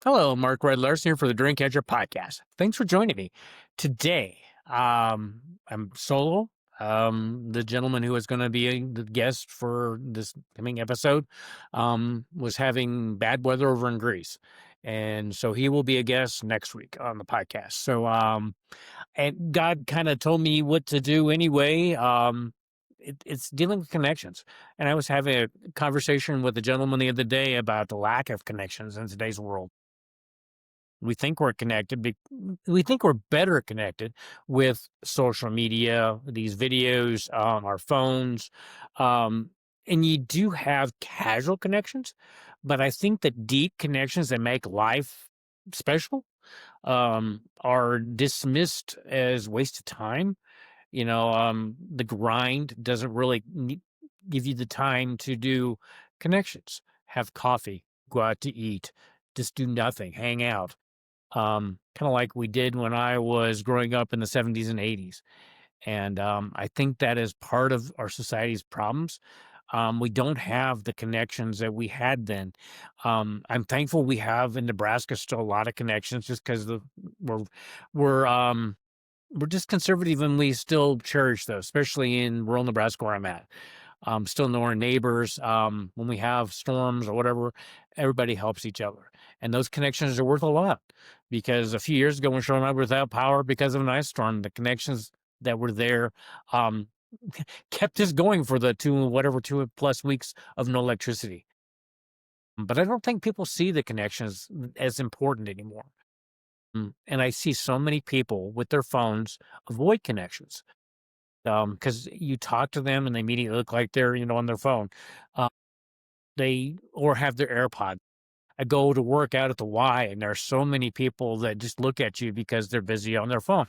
Hello, Mark Red Larsen here for the Drink Edger podcast. Thanks for joining me today. I'm solo. The gentleman who is going to be the guest for this coming episode was having bad weather over in Greece, and so he will be a guest next week on the podcast. And God kind of told me what to do anyway. It's dealing with connections, and I was having a conversation with a gentleman the other day about the lack of connections in today's world. We think we're connected. We think we're better connected with social media, these videos, our phones, um, and you do have casual connections, but I think that deep connections that make life special are dismissed as waste of time. The grind doesn't really give you the time to do connections, have coffee, go out to eat, just do nothing, hang out, kind of like we did when I was growing up in the 70s and 80s. And I think that is part of our society's problems. We don't have the connections that we had then. I'm thankful we have in Nebraska still a lot of connections, just because we're we're um, we're just conservative and we still cherish those, especially in rural Nebraska where I'm at. Still know our neighbors. When we have storms or whatever, everybody helps each other. And those connections are worth a lot because a few years ago, when Sean and I were without power because of an ice storm, the connections that were there um, kept us going for the 2+ weeks of no electricity. But I don't think people see the connections as important anymore. And I see so many people with their phones avoid connections because you talk to them and they immediately look like they're on their phone. Uh, they or have their AirPod. I go to work out at the Y, and there are so many people that just look at you because they're busy on their phone.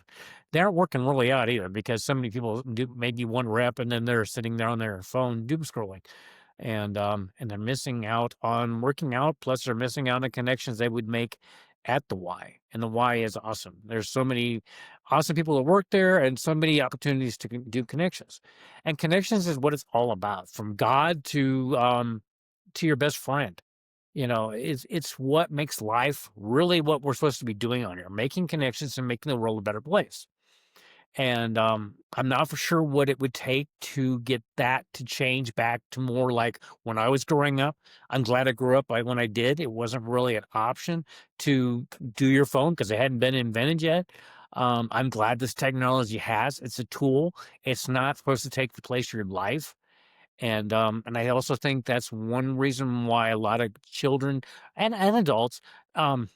They aren't working really out either because so many people do maybe one rep and then they're sitting there on their phone doom scrolling. And they're missing out on working out, plus they're missing out on connections they would make at the Y. And the Y is awesome. There's so many awesome people that work there and so many opportunities to do connections. And connections is what it's all about, from God to your best friend. It's what makes life really what we're supposed to be doing on here, making connections and making the world a better place. And I'm not for sure what it would take to get that to change back to more like when I was growing up. I'm glad I grew up when I did. It wasn't really an option to do your phone because it hadn't been invented yet. I'm glad this technology has. It's a tool. It's not supposed to take the place of your life. And I also think that's one reason why a lot of children and adults, um,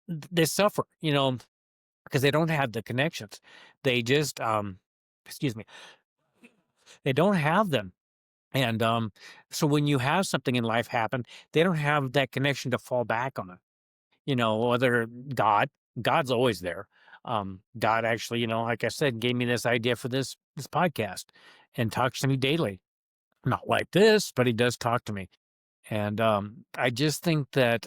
they suffer, because they don't have the connections. They just, excuse me, they don't have them. And so when you have something in life happen, they don't have that connection to fall back on. Whether God's always there. God actually, like I said, gave me this idea for this podcast and talks to me daily. Not like this, but he does talk to me. And I just think that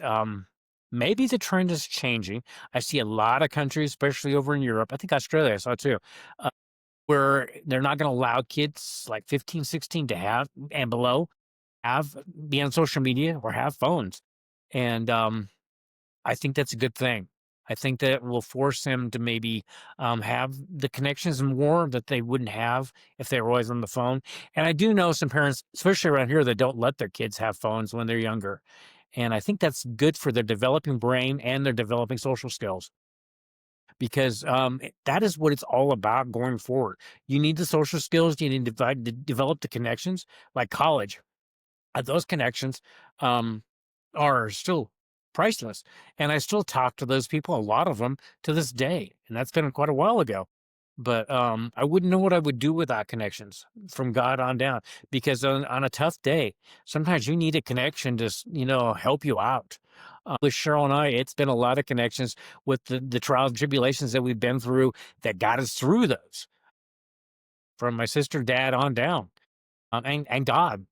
maybe the trend is changing. I see a lot of countries, especially over in Europe. I think Australia, I saw too, uh, where they're not going to allow kids like 15, 16 to have and below be on social media or have phones. And I think that's a good thing. I think that will force them to maybe have the connections more that they wouldn't have if they were always on the phone. And I do know some parents, especially around here, that don't let their kids have phones when they're younger. And I think that's good for their developing brain and their developing social skills because that is what it's all about going forward. You need the social skills, you need to develop the connections like college. Those connections um, are still priceless. And I still talk to those people, a lot of them to this day. And that's been quite a while ago. But I wouldn't know what I would do without connections from God on down. Because on a tough day, sometimes you need a connection to, help you out. With Cheryl and I, it's been a lot of connections with the trials and tribulations that we've been through that got us through those from my sister, dad on down. And God,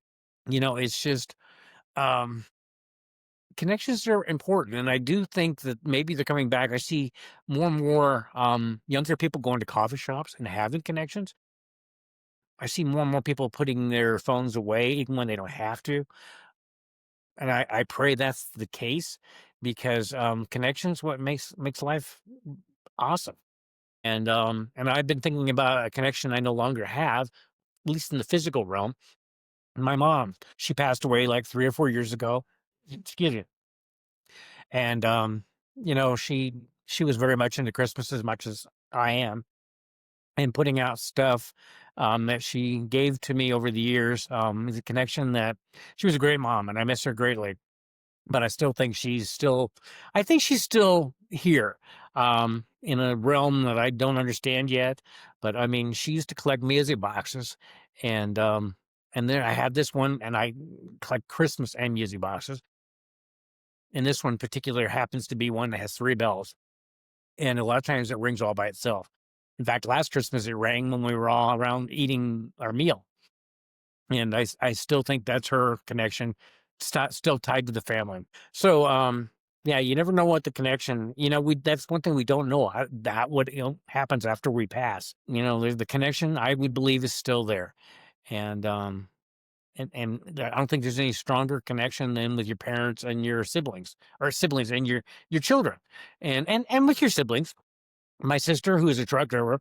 it's just, um, connections are important, and I do think that maybe they're coming back. I see more and more younger people going to coffee shops and having connections. I see more and more people putting their phones away even when they don't have to. And I pray that's the case because connections what makes life awesome. And I've been thinking about a connection I no longer have, at least in the physical realm. My mom, she passed away like 3 or 4 years ago. Excuse me. And she was very much into Christmas as much as I am, and putting out stuff that she gave to me over the years is a connection that she was a great mom, and I miss her greatly. But I still think I think she's still here, in a realm that I don't understand yet. But I mean, she used to collect music boxes, and then I had this one, and I collect Christmas and music boxes. And this one in particular happens to be one that has three bells, and a lot of times it rings all by itself. In fact, last Christmas it rang when we were all around eating our meal, and I still think that's her connection, still tied to the family. So, yeah, you never know what the connection. We that's one thing we don't know, that what happens after we pass. There's the connection I would believe is still there, and I don't think there's any stronger connection than with your parents and your siblings, or siblings and your children, and with your siblings. My sister, who is a truck driver,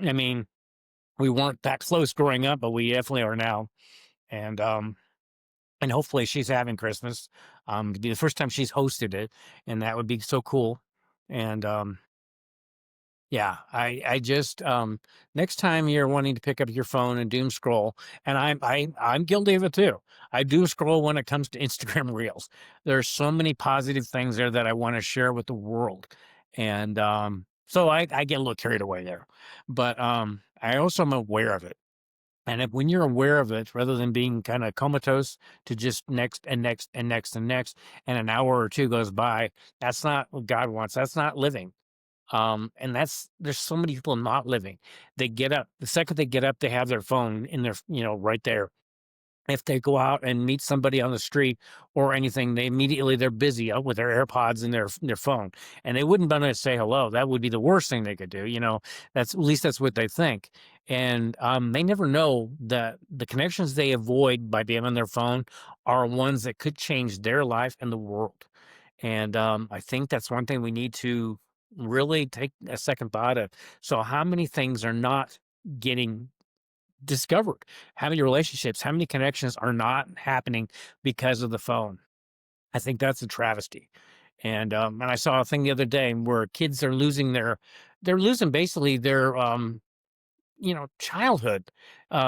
I mean, we weren't that close growing up, but we definitely are now. And and hopefully she's having Christmas. It'd be the first time she's hosted it, and that would be so cool. And yeah, I just next time you're wanting to pick up your phone and doom scroll, and I'm guilty of it too. I doom scroll when it comes to Instagram Reels. There's so many positive things there that I want to share with the world, and so I get a little carried away there. But I also am aware of it. And when you're aware of it, rather than being kind of comatose to just next and next and next and next, and an hour or two goes by, that's not what God wants. That's not living. And there's so many people not living. They get up the second they get up, they have their phone in their, right there. If they go out and meet somebody on the street or anything, they're busy with their AirPods and their phone, and they wouldn't want to say hello. That would be the worst thing they could do. That's at least that's what they think, and they never know that the connections they avoid by being on their phone are ones that could change their life and the world. And I think that's one thing we need to really take a second thought of. So, how many things are not getting discovered? How many relationships, how many connections are not happening because of the phone? I think that's a travesty. And I saw a thing the other day where kids are they're losing basically their childhood,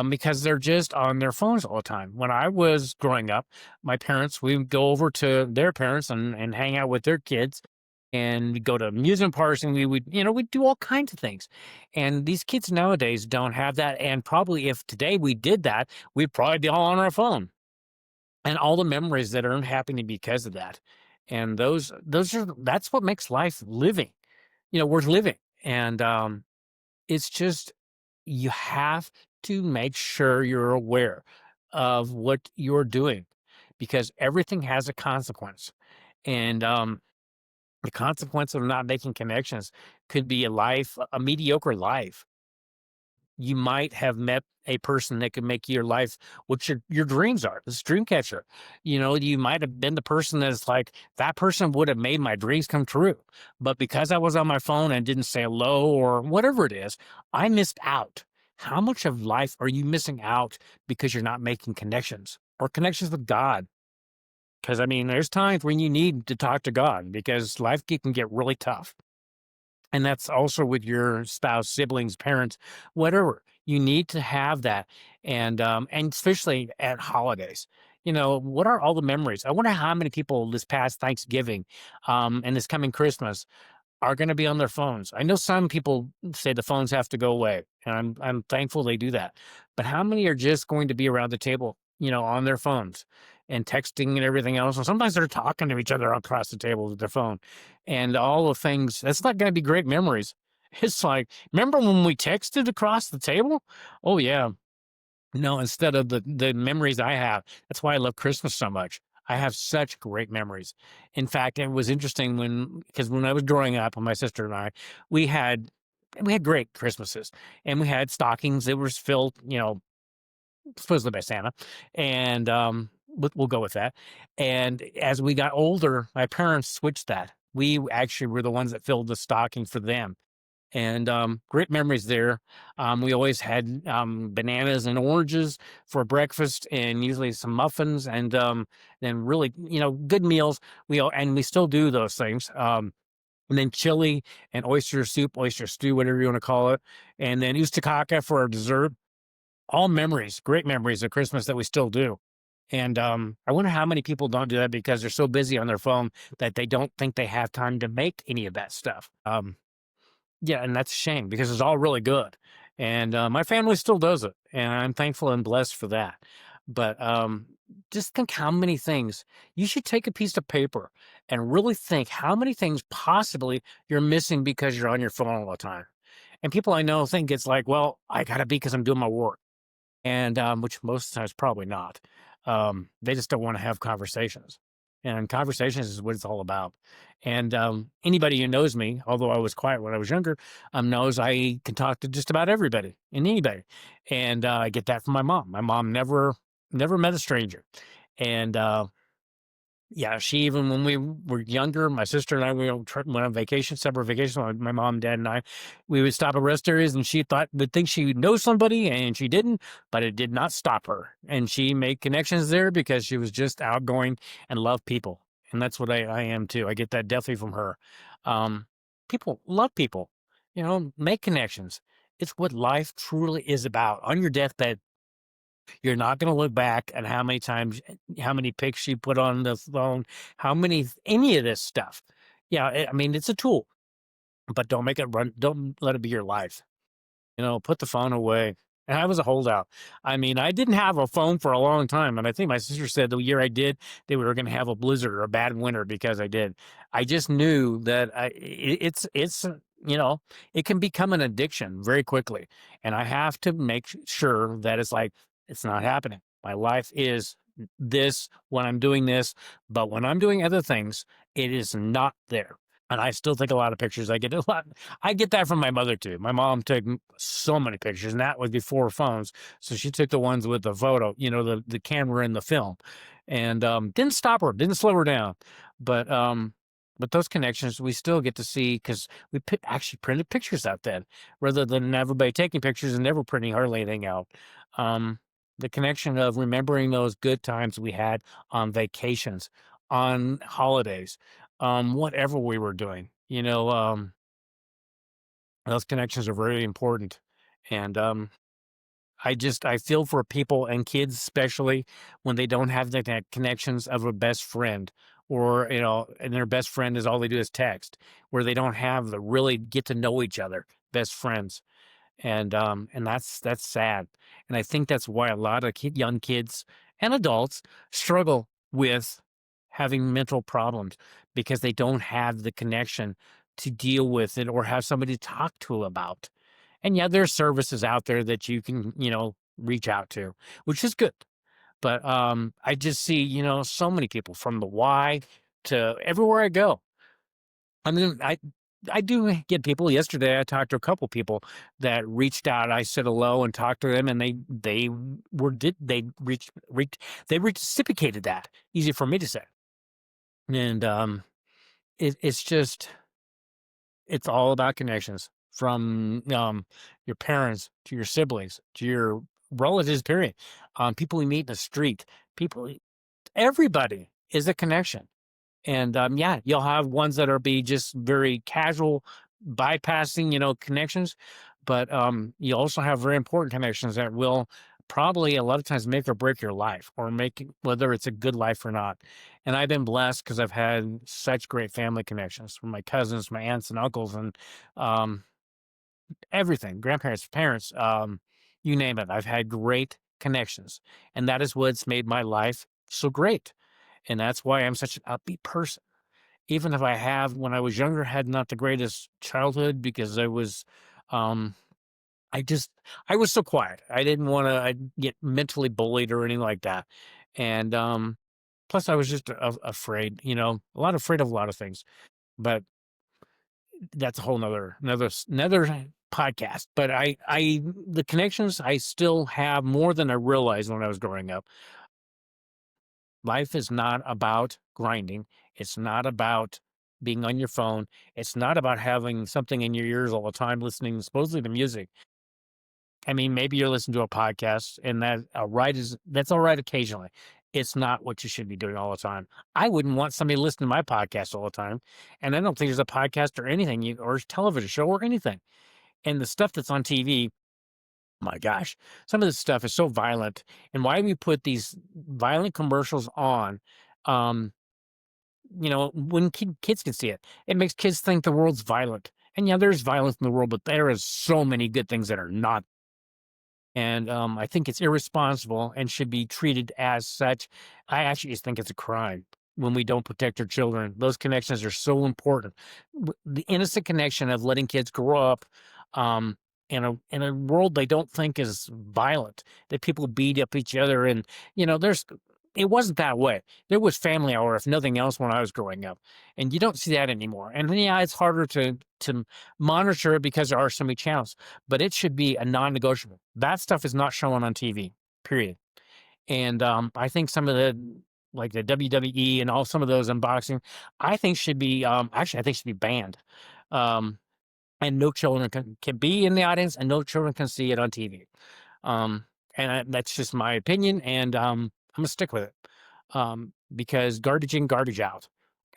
because they're just on their phones all the time. When I was growing up, my parents, we would go over to their parents and hang out with their kids, and we'd go to amusement parks, and we'd do all kinds of things. And these kids nowadays don't have that. And probably if today we did that, we'd probably be all on our phone, and all the memories that aren't happening because of that. And that's what makes life living, worth living. And it's just, you have to make sure you're aware of what you're doing, because everything has a consequence. And the consequence of not making connections could be a mediocre life. You might have met a person that could make your life what your dreams are, this dream catcher. You might have been the person that's like, that person would have made my dreams come true. But because I was on my phone and didn't say hello or whatever it is, I missed out. How much of life are you missing out because you're not making connections, or connections with God? Because I mean, there's times when you need to talk to God, because life can get really tough. And that's also with your spouse, siblings, parents, whatever. You need to have that. And especially at holidays. What are all the memories? I wonder how many people this past Thanksgiving, and this coming Christmas, are going to be on their phones. I know some people say the phones have to go away, and I'm thankful they do that. But how many are just going to be around the table, on their phones and texting and everything else? And sometimes they're talking to each other across the table with their phone, and all the things. That's not going to be great memories. It's like, remember when we texted across the table? Oh yeah, no, instead of the memories I have. That's why I love Christmas so much. I have such great memories. In fact, it was interesting because when I was growing up, my sister and I, we had we had great Christmases, and we had stockings that were filled, supposedly by Santa, and we'll go with that. And as we got older, my parents switched that. We actually were the ones that filled the stocking for them, and great memories there. We always had bananas and oranges for breakfast, and usually some muffins, and then really, good meals. We still do those things. And then chili and oyster soup, oyster stew, whatever you want to call it, and then ustakaka for our dessert. All memories, great memories of Christmas that we still do. And I wonder how many people don't do that because they're so busy on their phone that they don't think they have time to make any of that stuff. Yeah, and that's a shame because it's all really good, and, my family still does it, and I'm thankful and blessed for that. But, just think how many things you should take a piece of paper and really think how many things possibly you're missing because you're on your phone all the time. And people I know think it's like, "Well, I gotta be because 'cause I'm doing my work." And, which most times probably not. They just don't wanna have conversations, and conversations is what it's all about. And, anybody who knows me, although I was quiet when I was younger, knows I can talk to just about everybody and anybody, and, I get that from my mom. My mom never met a stranger, and, yeah, she even when we were younger, my sister and I, we went on vacation, separate vacations. My mom, dad, and I, we would stop at rest areas, and she would think she would know somebody, and she didn't, but it did not stop her. And she made connections there because she was just outgoing and loved people, and that's what I am too. I get that definitely from her. Um, People love people, make connections. It's what life truly is about. On your deathbed, you're not gonna look back at how many times how many pics you put on the phone, how many any of this stuff. Yeah, I mean, it's a tool, but don't let it be your life. Put the phone away. And I was a holdout. I mean, I didn't have a phone for a long time, and I think my sister said the year I did, they were gonna have a blizzard or a bad winter because I did. I just knew that you know, it can become an addiction very quickly, and I have to make sure that it's like, "It's not happening. My life is this when I'm doing this, but when I'm doing other things, it is not there." And I still take a lot of pictures. I get that from my mother too. My mom took so many pictures, and that was before phones. So she took the ones with the photo, the camera and the film, and didn't stop her, didn't slow her down. But but those connections we still get to see because actually printed pictures out then, rather than everybody taking pictures and never printing hardly anything out. Um, the connection of remembering those good times we had on vacations, on holidays, whatever we were doing. Those connections are very important. And I feel for people and kids, especially when they don't have the connections of a best friend, or and their best friend is all they do is text, where they don't have the really get to know each other, best friends. And that's sad. And I think that's why a lot of young kids and adults struggle with having mental problems because they don't have the connection to deal with it or have somebody to talk to about. And yeah, there's services out there that you can, reach out to, which is good. But I just see, so many people from the Y to everywhere I go. I mean, I do get people. Yesterday, I talked to a couple people that reached out. I said hello and talked to them, and they were did they they reciprocated that. Easy for me to say, and it's just it's all about connections from your parents to your siblings to your relatives. Period. People you meet in the street, people, everybody is a connection. And, yeah, you'll have ones that are be just very casual, bypassing, connections, but, you also have very important connections that will probably a lot of times make or break your life or whether it's a good life or not. And I've been blessed because 'cause I've had such great family connections from my cousins, my aunts and uncles, and, um, everything, grandparents, parents, you name it. I've had great connections, and that is what's made my life so great. And that's why I'm such an upbeat person. Even if I have, when I was younger, had not the greatest childhood because um, I just, I was so quiet. I didn't want to get mentally bullied or anything like that. And plus, I was just afraid, a lot afraid of a lot of things. But that's a whole another podcast. But the connections I still have more than I realized when I was growing up. Life is not about grinding. It's not about being on your phone. It's not about having something in your ears all the time, listening supposedly to music. I mean, maybe you're listening to a podcast, and that's all right occasionally. It's not what you should be doing all the time. I wouldn't want somebody listening to my podcast all the time, and I don't think there's a podcast or anything or television show or anything. And the stuff that's on TV, my gosh, some of this stuff is so violent. And why we put these violent commercials on, um, when kids can see it, it makes kids think the world's violent. And yeah, there's violence in the world, but there is so many good things that are not. And I think it's irresponsible and should be treated as such. I actually just think it's a crime when we don't protect our children. Those connections are so important. The innocent connection of letting kids grow up um, in a world they don't think is violent, that people beat up each other, and there's. It wasn't that way. There was family hour, if nothing else, when I was growing up, and you don't see that anymore. And yeah, it's harder to monitor it because there are so many channels, but it should be a non-negotiable. That stuff is not shown on TV, period. And I think some of like the WWE and all some of those unboxing, I think should be actually I think should be banned. Um, and no children can be in the audience, and no children can see it on TV. Um, that's just my opinion, and I'm gonna stick with it because garbage in, garbage out.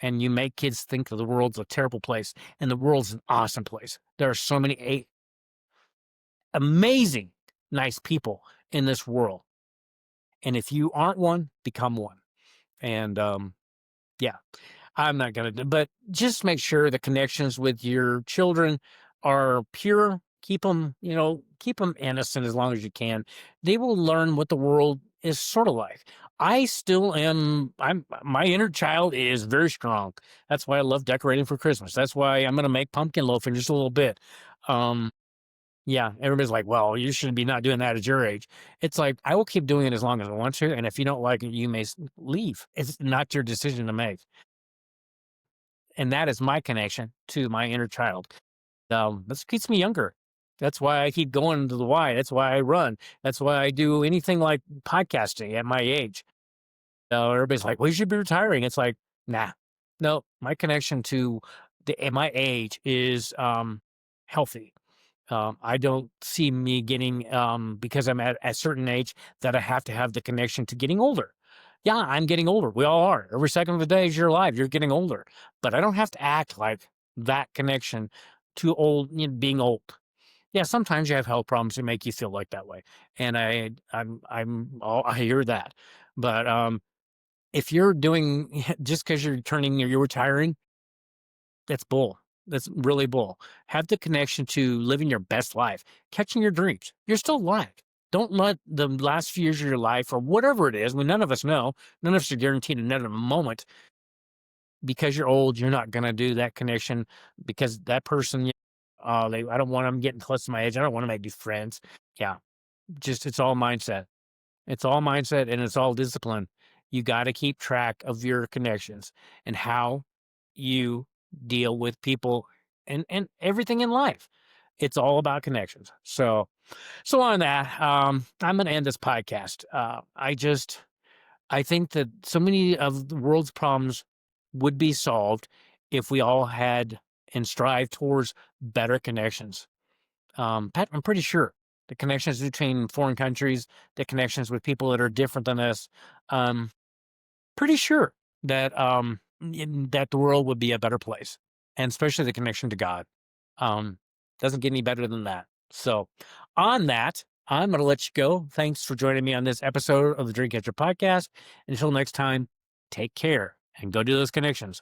And you make kids think that the world's a terrible place, and the world's an awesome place. There are so many amazing, nice people in this world. And if you aren't one, become one. And yeah, I'm not gonna do, but just make sure the connections with your children are pure. Keep them innocent as long as you can. They will learn what the world is sort of like. I still am. My inner child is very strong. That's why I love decorating for Christmas. That's why I'm gonna make pumpkin loaf in just a little bit. Um, yeah, everybody's like, "Well, you should be not doing that at your age." It's like, I will keep doing it as long as I want to, and if you don't like it, you may leave. It's not your decision to make, and that is my connection to my inner child. This keeps me younger. That's why I keep going to the Y. That's why I run. That's why I do anything like podcasting at my age. Everybody's like, "Well, you should be retiring." It's like, nah, no. My connection to at my age is healthy. I don't see me getting because I'm at a certain age that I have to have the connection to getting older. Yeah, I'm getting older. We all are. Every second of the day is you're alive. You're getting older, but I don't have to act like that connection to being old. Yeah, sometimes you have health problems that make you feel like that way, and I hear that. But if you're doing just because you're turning or you're retiring, that's bull. That's really bull. Have the connection to living your best life, catching your dreams. You're still alive. Don't let the last few years of your life or whatever it is, when none of us know, none of us are guaranteed another moment. Because you're old, you're not going to do that connection because that person, I don't want them getting close to my age. I don't want to make new friends. Yeah, just it's all mindset. It's all mindset and it's all discipline. You got to keep track of your connections and how you deal with people and everything in life. It's all about connections. So on that, I'm going to end this podcast. I think that so many of the world's problems would be solved if we all had and strive towards better connections. I'm pretty sure the connections between foreign countries, the connections with people that are different than us, um, pretty sure that that the world would be a better place, and especially the connection to God. Um, doesn't get any better than that. So, on that, I'm going to let you go. Thanks for joining me on this episode of the Dreamcatcher podcast. Until next time, take care and go do those connections.